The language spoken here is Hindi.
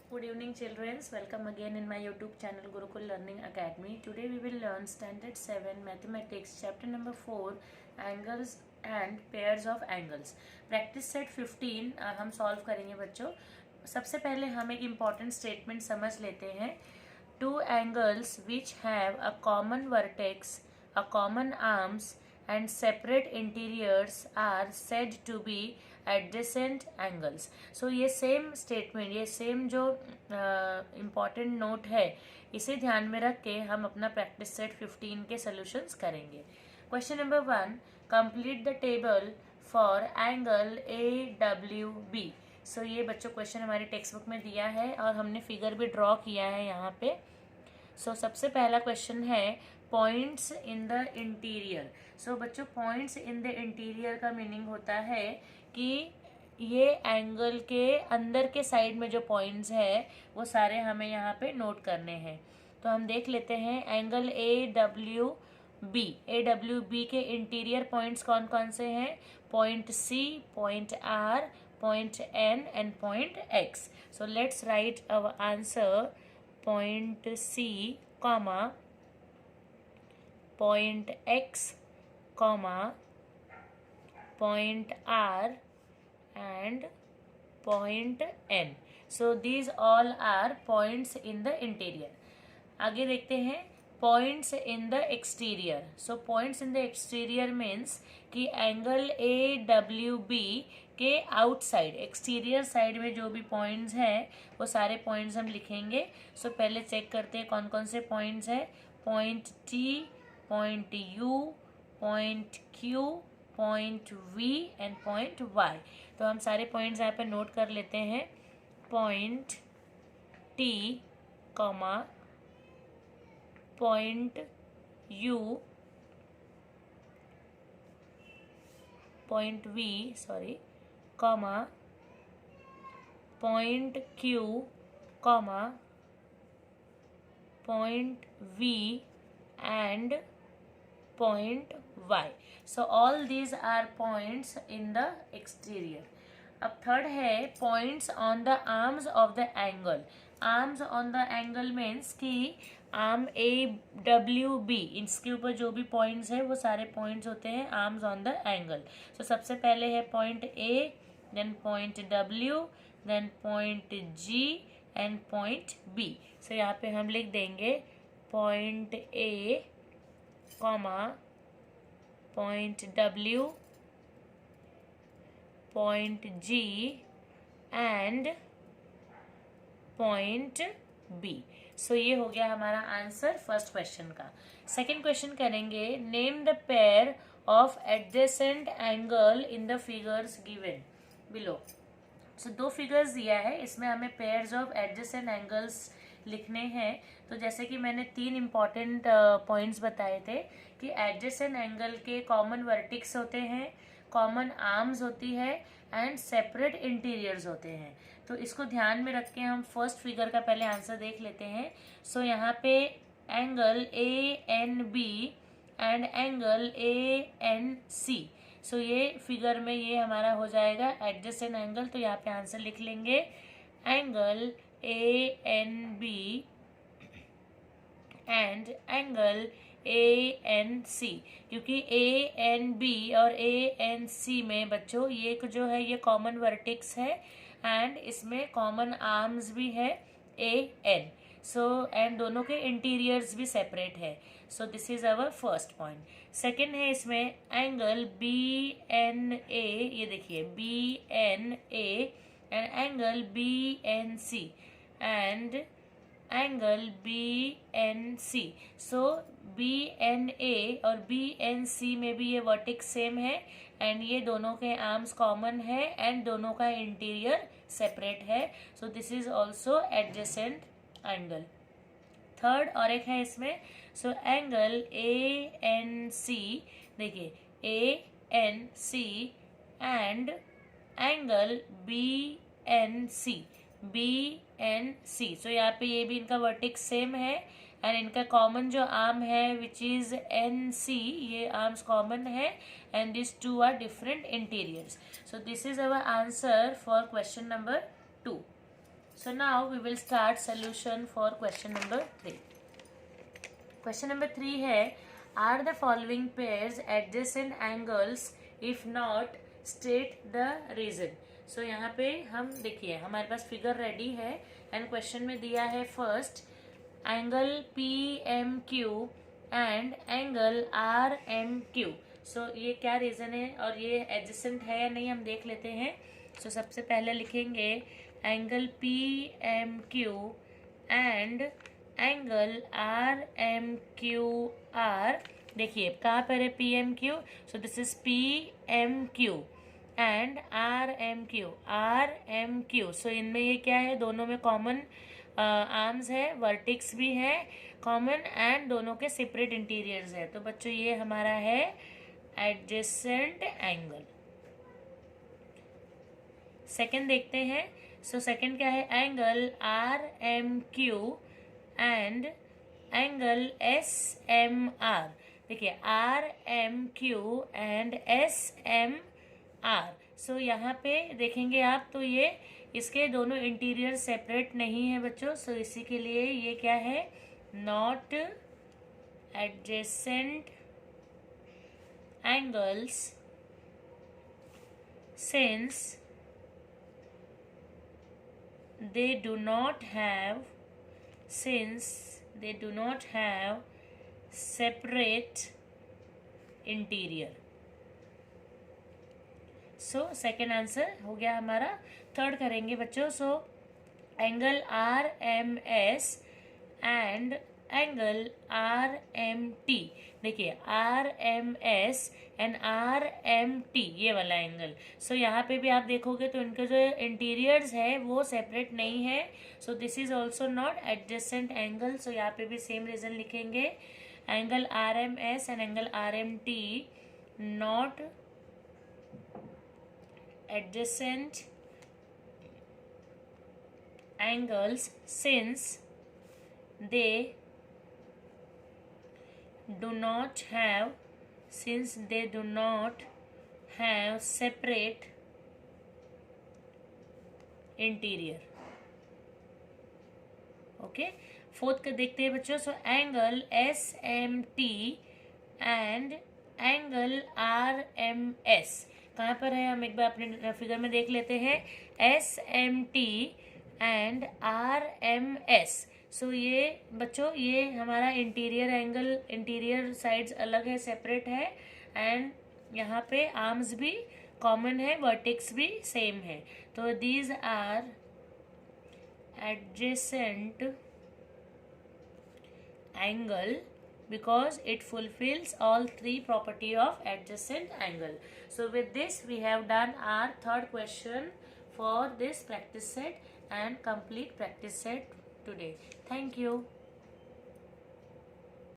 Good evening children, welcome again in my YouTube channel Gurukul Learning Academy. Today we will learn standard 7 mathematics chapter number 4 angles and pairs of angles. Practice set 15 हम solve करेंगे बच्चों. सबसे पहले हम एक important statement समझ लेते हैं. Two angles which have a common vertex, a common arms and separate interiors are said to be adjacent angles. So ये सेम स्टेटमेंट, ये सेम जो इम्पॉर्टेंट नोट है, इसे ध्यान में रख के हम अपना प्रैक्टिस सेट 15 के सोल्यूशंस करेंगे. Question number 1, complete the table for angle A W B. So ये बच्चों क्वेश्चन हमारी टेक्स्ट बुक में दिया है और हमने फिगर भी ड्रॉ किया है यहाँ पे. सो सबसे पहला क्वेश्चन है पॉइंट्स इन द इंटीरियर. सो बच्चों पॉइंट्स इन द इंटीरियर का मीनिंग होता है कि ये एंगल के अंदर के साइड में जो पॉइंट्स है वो सारे हमें यहाँ पे नोट करने हैं. तो हम देख लेते हैं एंगल ए डब्ल्यू बी के इंटीरियर पॉइंट्स कौन कौन से हैं. Point C, point R, point N and point X. So let's write our answer. Point C comma point X comma point R and point N. So these all are points in the interior. आगे देखते हैं points in the exterior. So points in the exterior means कि एंगल AWB के आउटसाइड एक्सटीरियर साइड में जो भी पॉइंट्स हैं वो सारे पॉइंट्स हम लिखेंगे. सो पहले चेक करते हैं कौन कौन से पॉइंट्स हैं. Point T, point U, point Q, point V and point Y. तो हम सारे पॉइंट्स यहाँ पे नोट कर लेते हैं. Point T comma point U, point V comma point Q comma point V and point Y. So all these are points in the exterior. अब थर्ड है points on the arms of the angle. Arms on the angle means कि आर्म A W B, इसके ऊपर जो भी पॉइंट्स है वो सारे पॉइंट्स होते हैं arms on the angle. So सबसे पहले है point A, then point W, then point G and point B. So यहाँ पे हम लिख देंगे point A comma point W, point G and point B. So ये हो गया हमारा आंसर फर्स्ट क्वेश्चन का. सेकंड क्वेश्चन करेंगे. Name the pair of adjacent angle in the figures given below. So दो फिगर्स दिया है, इसमें हमें पेयर्स ऑफ एडजेसेंट एंगल्स लिखने हैं. तो जैसे कि मैंने 3 इम्पॉर्टेंट पॉइंट्स बताए थे कि एडजेसेंट एंगल के कॉमन वर्टिक्स होते हैं, कॉमन आर्म्स होती है एंड सेपरेट इंटीरियर्स होते हैं. तो इसको ध्यान में रख के हम फर्स्ट फिगर का पहले आंसर देख लेते हैं. सो यहाँ पे angle ANB and angle ANC. सो ये फिगर में ये हमारा हो जाएगा एडजेसेंट एंगल. तो यहाँ पे आंसर लिख लेंगे angle ANB and angle ANC. क्योंकि ANB और ANC में बच्चों ये जो है ये कॉमन वर्टेक्स है एंड इसमें कॉमन आर्म्स भी है AN. सो एंड दोनों के इंटीरियर्स भी सेपरेट है. So this is our first point. Second है इसमें एंगल BNA. ये देखिए BNA and angle BNC and angle BNC. So BNA और BNC में भी ये वर्टेक्स सेम है एंड ये दोनों के आर्म्स कॉमन है एंड दोनों का इंटीरियर सेपरेट है. So this is also adjacent angle. Third और एक है इसमें. सो एंगल ANC, देखिए ANC एंड एंगल BNC. सो यहाँ पे ये भी इनका वर्टेक्स सेम है एंड इनका कॉमन जो आर्म है विच इज NC, ये आर्म्स कॉमन है and this two are different interiors. So this is our answer for question number 2. So now we will start solution for question number 3. Question number 3 है, are the following pairs adjacent angles? If not, state the reason. So यहाँ पे हम देखिए हमारे पास फिगर रेडी है एंड क्वेश्चन में दिया है first angle PMQ and angle RMQ. सो ये क्या रीजन है और ये एडजेसेंट है या नहीं हम देख लेते हैं. सो सबसे पहले लिखेंगे angle PMQ and angle RMQR. देखिए कहाँ पर है PMQ. So this is PMQ and RMQ. सो इनमें ये क्या है, दोनों में कॉमन आर्म्स है, वर्टिक्स भी है कॉमन एंड दोनों के सेपरेट इंटीरियर्स है. तो बच्चों ये हमारा है एडजेसेंट एंगल. सेकंड देखते हैं. सो सेकंड क्या है, angle RMQ and angle SMR. देखिए RMQ एंड SMR. सो यहाँ पे देखेंगे आप तो ये इसके दोनों इंटीरियर सेपरेट नहीं है बच्चों. सो इसी के लिए ये क्या है, not adjacent angles since they do not have separate interior. So second answer हो गया हमारा. थर्ड करेंगे बच्चों. So angle RMS and angle RMT. देखिए RMS एंड RMT ये वाला एंगल. सो यहाँ पे भी आप देखोगे तो इनके जो इंटीरियर्स है वो सेपरेट नहीं है. So this is also not adjacent angle. So यहाँ पे भी सेम रीजन लिखेंगे. Angle RMS and angle RMT not adjacent angles since they do not have separate interior. Okay. Fourth का देखते हैं बच्चों. So angle SMT and angle RMS कहाँ पर है, हम एक बार अपने फिगर में देख लेते हैं. SMT and RMS. सो ये बच्चों ये हमारा इंटीरियर एंगल, इंटीरियर साइड्स अलग है, सेपरेट है एंड यहाँ पे आर्म्स भी कॉमन है, वर्टेक्स भी सेम है. तो these are adjacent angle because it fulfills all three property of adjacent angle. So with this we have done our third question for this practice set and complete practice set today. Thank you.